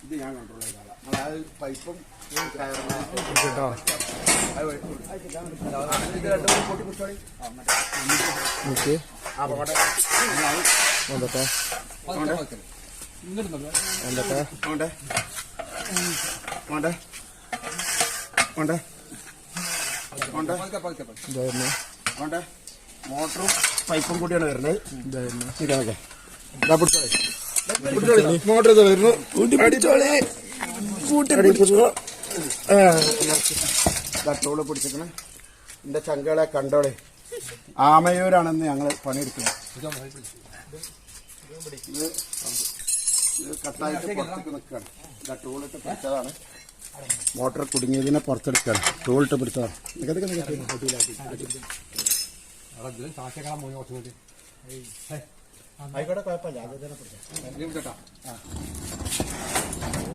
ഇത് ഞാൻ കൺട്രോൾ ചെയ്താളാം. അതായത് പൈപ്പും കയറും ഇത് രണ്ടും പൊട്ടി പിടിച്ചോളി. മോട്ടറും പൈപ്പും കൂടിയാണ് വരുന്നത്. മോട്ടർ ഇത് വരുന്നു. ടൂള് പിടിച്ചിരിക്കണേ. എന്റെ ചങ്കളെ കണ്ടോളെ. ആമയൂരാണെന്ന് ഞങ്ങള് പണിയെടുക്കുന്നത്. ഇത് കട്ടായിട്ട് പുറത്തേക്ക് നിൽക്കുകയാണ്. ടൂളിട്ട് പിടിച്ചതാണ്. മോട്ടർ കുടുങ്ങിയതിനെ പുറത്തെടുക്കുകയാണ്. ടൂളിട്ട് പിടിച്ചതാണ്. ആയിക്കോട്ടെ, കുഴപ്പമില്ല.